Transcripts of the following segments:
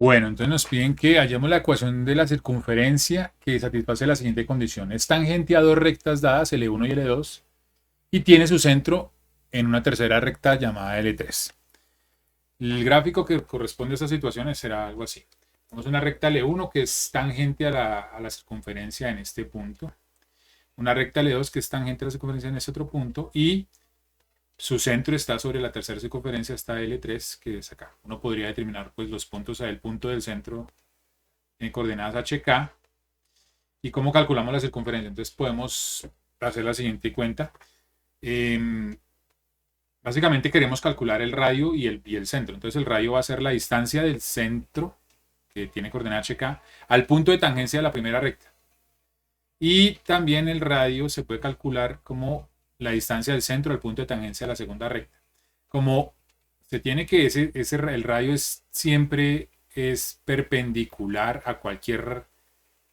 Bueno, entonces nos piden que hallemos la ecuación de la circunferencia que satisface la siguiente condición. Es tangente a dos rectas dadas, L1 y L2, y tiene su centro en una tercera recta llamada L3. El gráfico que corresponde a estas situaciones será algo así. Tenemos una recta L1 que es tangente a la circunferencia en este punto, una recta L2 que es tangente a la circunferencia en este otro punto, y su centro está sobre la tercera circunferencia, está L3, que es acá. Uno podría determinar pues, los puntos, el punto del centro en coordenadas HK y cómo calculamos la circunferencia. Entonces podemos hacer la siguiente cuenta. Eh, Básicamente queremos calcular el radio y el centro. Entonces el radio va a ser la distancia del centro, que tiene coordenada HK, al punto de tangencia de la primera recta. Y también el radio se puede calcular como la distancia del centro al punto de tangencia de la segunda recta. Como se tiene que el radio siempre es perpendicular a cualquier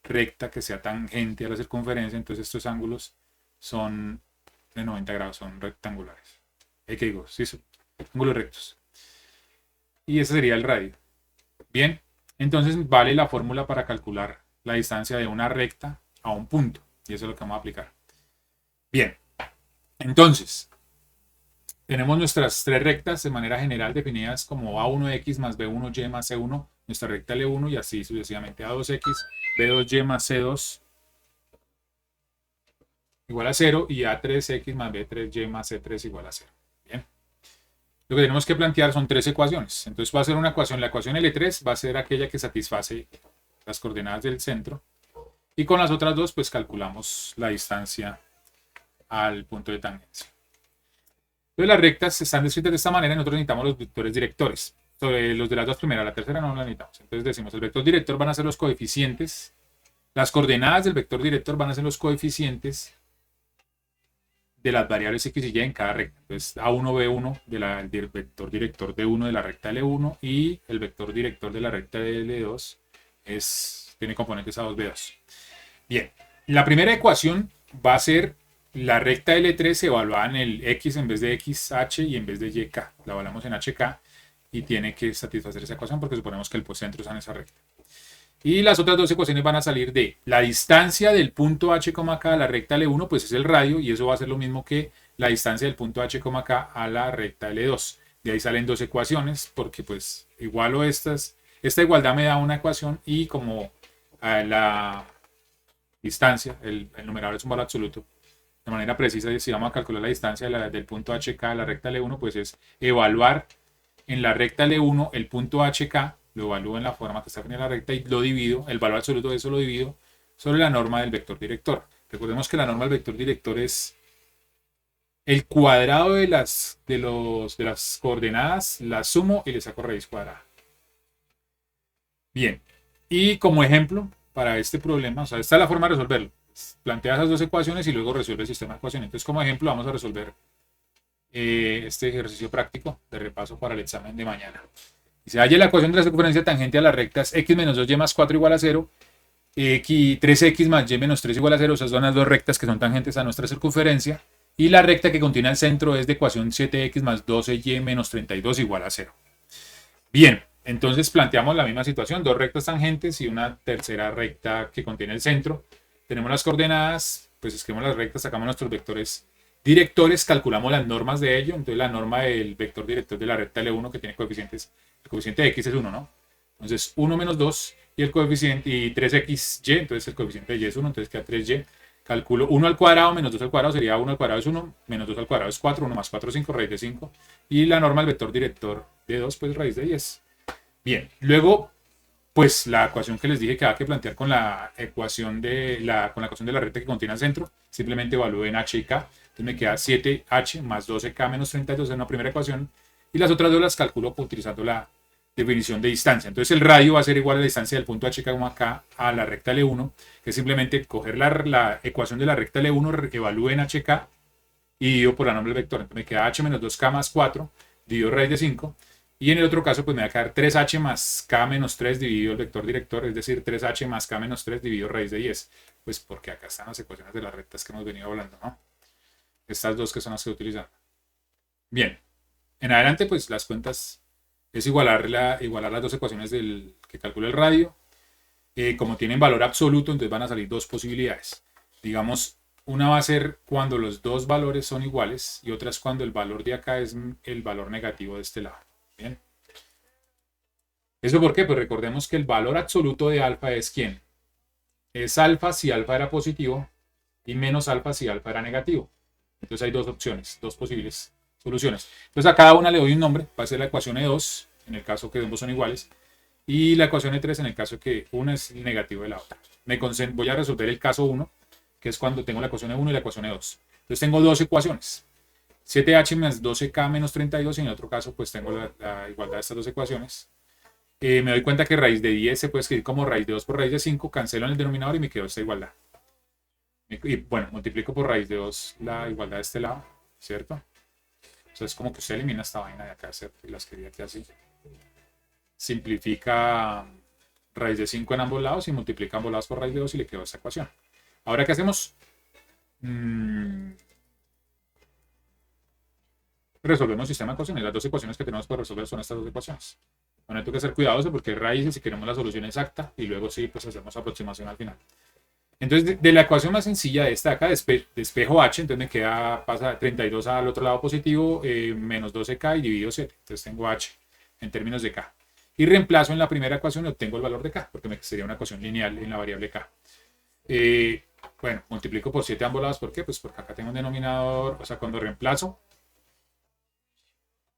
recta que sea tangente a la circunferencia, entonces estos ángulos son de 90 grados, son rectangulares. ¿Qué digo? Sí, son ángulos rectos. Y ese sería el radio. Bien, entonces vale la fórmula para calcular la distancia de una recta a un punto. Y eso es lo que vamos a aplicar. Bien, entonces tenemos nuestras tres rectas de manera general definidas como A1X más B1Y más C1, nuestra recta L1 y así sucesivamente A2X, B2Y más C2 igual a 0 y A3X más B3Y más C3 igual a 0. Bien. Lo que tenemos que plantear son tres ecuaciones. Entonces va a ser una ecuación, la ecuación L3 va a ser aquella que satisface las coordenadas del centro y con las otras dos pues calculamos la distancia al punto de tangencia. Entonces las rectas están descritas de esta manera y nosotros necesitamos los vectores directores. Sobre los de las dos primeras, la tercera no la necesitamos. Entonces decimos, el vector director van a ser los coeficientes, las coordenadas del vector director van a ser los coeficientes de las variables x y y en cada recta. Entonces A1, B1 del vector director D1 de la recta L1 y el vector director de la recta L2 tiene componentes A2, B2. Bien, la primera ecuación va a ser la recta L3 evaluada en el X en vez de XH y en vez de YK. La evaluamos en HK y tiene que satisfacer esa ecuación porque suponemos que el centro está en esa recta. Y las otras dos ecuaciones van a salir de la distancia del punto H, K a la recta L1, pues es el radio, y eso va a ser lo mismo que la distancia del punto H, K a la recta L2. De ahí salen dos ecuaciones, porque pues igualo esta igualdad me da una ecuación y como la distancia, el numerador es un valor absoluto, de manera precisa, si vamos a calcular la distancia del punto HK a la recta L1, pues es evaluar en la recta L1 el punto HK, lo evalúo en la forma que está en la recta y lo divido, el valor absoluto de eso lo divido sobre la norma del vector director. Recordemos que la norma del vector director es el cuadrado de las coordenadas, la sumo y le saco raíz cuadrada. Bien, y como ejemplo para este problema, o sea, esta es la forma de resolverlo. Plantea esas dos ecuaciones y luego resuelve el sistema de ecuaciones. Entonces, como ejemplo, vamos a resolver este ejercicio práctico de repaso para el examen de mañana. Y se halla la ecuación de la circunferencia tangente a las rectas x menos 2y más 4 igual a 0, 3x más y menos 3 igual a 0, esas son las dos rectas que son tangentes a nuestra circunferencia, y la recta que contiene el centro es de ecuación 7x más 12y menos 32 igual a 0. Bien, entonces planteamos la misma situación, dos rectas tangentes y una tercera recta que contiene el centro. Tenemos las coordenadas, pues escribimos las rectas, sacamos nuestros vectores directores, calculamos las normas de ello. Entonces la norma del vector director de la recta L1 que tiene coeficientes, el coeficiente de x es 1, ¿no? Entonces 1 menos 2 y el coeficiente y 3xy, entonces el coeficiente de y es 1, entonces queda 3y. Calculo 1 al cuadrado menos 2 al cuadrado sería 1 al cuadrado es 1, menos 2 al cuadrado es 4, 1 más 4 es 5, raíz de 5. Y la norma del vector director de 2, pues raíz de 10. Bien, luego, pues la ecuación que les dije que había que plantear con la ecuación con la ecuación de la recta que contiene el centro, simplemente evalúo en h y k. Entonces me queda 7h más 12k menos 32 en una primera ecuación. Y las otras dos las calculo utilizando la definición de distancia. Entonces el radio va a ser igual a la distancia del punto HK a la recta L1, que es simplemente coger la ecuación de la recta L1, evalúo en HK y divido por la norma del vector. Entonces me queda h menos 2k más 4, divido raíz de 5. Y en el otro caso, pues me va a quedar 3h más k menos 3 dividido el vector director, es decir, 3h más k menos 3 dividido raíz de 10. Pues porque acá están las ecuaciones de las rectas que hemos venido hablando, ¿no? Estas dos que son las que utilizamos. Bien, en adelante, pues las cuentas es igualar las dos ecuaciones que calcula el radio. Como tienen valor absoluto, entonces van a salir dos posibilidades. Digamos, una va a ser cuando los dos valores son iguales y otra es cuando el valor de acá es el valor negativo de este lado. Bien. ¿Eso por qué? Pues recordemos que el valor absoluto de alfa es ¿quién? Es alfa si alfa era positivo y menos alfa si alfa era negativo. Entonces hay dos opciones, dos posibles soluciones. Entonces a cada una le doy un nombre. Va a ser la ecuación E2, en el caso que ambos son iguales, y la ecuación E3 en el caso que una es negativo de la otra. Voy a resolver el caso 1, que es cuando tengo la ecuación E1 y la ecuación E2. Entonces tengo dos ecuaciones. 7h más 12k menos 32, y en el otro caso pues tengo la igualdad de estas dos ecuaciones. Me doy cuenta que raíz de 10 se puede escribir como raíz de 2 por raíz de 5, cancelo en el denominador y me quedo esta igualdad. Y bueno, multiplico por raíz de 2 la igualdad de este lado, ¿cierto? Entonces es como que usted elimina esta vaina de acá, ¿cierto? Y la escribí aquí así. Simplifica raíz de 5 en ambos lados y multiplica ambos lados por raíz de 2 y le quedó esta ecuación. Ahora, ¿qué hacemos? Resolvemos sistema de ecuaciones. Las dos ecuaciones que tenemos para resolver son estas dos ecuaciones. Bueno, hay que ser cuidadoso porque hay raíces y queremos la solución exacta y luego sí, pues hacemos aproximación al final. Entonces, de la ecuación más sencilla de esta acá, despejo h, entonces me queda, pasa 32 al otro lado positivo, menos 12k y divido 7. Entonces tengo h en términos de k. Y reemplazo en la primera ecuación y obtengo el valor de k, porque sería una ecuación lineal en la variable k. Bueno, multiplico por 7 ambos lados. ¿Por qué? Pues porque acá tengo un denominador, o sea, cuando reemplazo,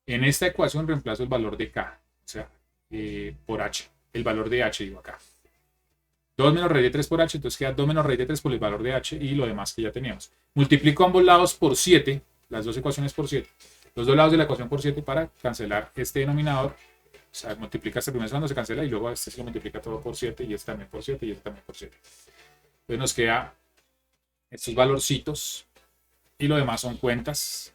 en esta ecuación reemplazo el valor de k, o sea, por h, el valor de h digo acá. 2 menos raíz de 3 por h, entonces queda 2 menos raíz de 3 por el valor de h y lo demás que ya teníamos. Multiplico ambos lados por 7, las dos ecuaciones por 7, los dos lados de la ecuación por 7 para cancelar este denominador. O sea, multiplica este primero cuando se cancela y luego este se lo multiplica todo por 7 y este también por 7 y este también por 7. Entonces nos queda estos valorcitos y lo demás son cuentas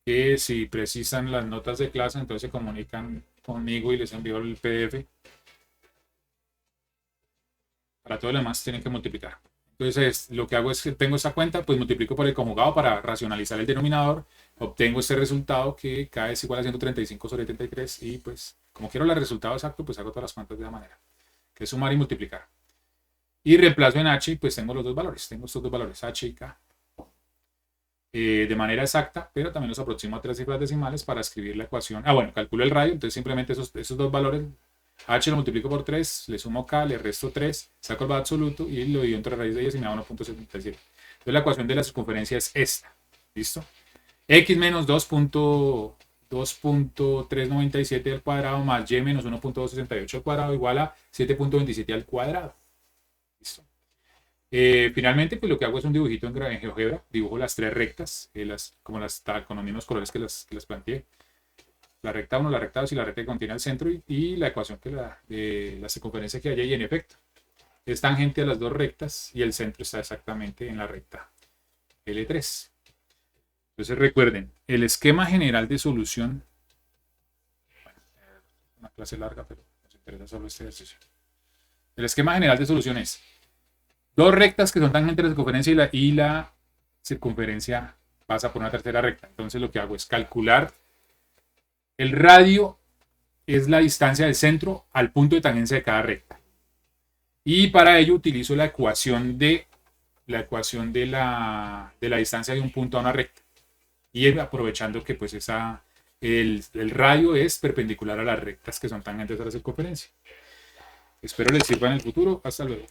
que si precisan las notas de clase, entonces se comunican conmigo y les envío el PDF. Para todo lo demás tienen que multiplicar. Entonces lo que hago es que tengo esta cuenta, pues multiplico por el conjugado para racionalizar el denominador, obtengo este resultado que k es igual a 135 sobre 73 y pues como quiero el resultado exacto, pues hago todas las cuentas de esa manera, que es sumar y multiplicar. Y reemplazo en h, pues tengo los dos valores, tengo estos dos valores, h y k, de manera exacta, pero también los aproximo a 3 cifras decimales para escribir la ecuación. Bueno, calculo el radio, entonces simplemente esos dos valores, h lo multiplico por 3, le sumo k, le resto 3, saco el valor absoluto y lo divido entre raíz de 10 y me da 1.77. Entonces la ecuación de la circunferencia es esta. ¿Listo? X menos 2.397 al cuadrado más y menos 1.268 al cuadrado igual a 7.27 al cuadrado. ¿Listo? Finalmente, pues lo que hago es un dibujito en GeoGebra. Dibujo las tres rectas, con los mismos colores que las planteé. La recta 1, la recta 2 y la recta que contiene el centro y la ecuación de la circunferencia que hay ahí en efecto. Es tangente a las dos rectas y el centro está exactamente en la recta L3. Entonces recuerden, el esquema general de solución, bueno, una clase larga, pero nos interesa solo este ejercicio. El esquema general de solución es dos rectas que son tangentes a la circunferencia y la circunferencia pasa por una tercera recta. Entonces lo que hago es calcular el radio es la distancia del centro al punto de tangencia de cada recta. Y para ello utilizo la ecuación de la distancia de un punto a una recta. Y aprovechando que pues el radio es perpendicular a las rectas que son tangentes a la circunferencia. Espero les sirva en el futuro. Hasta luego.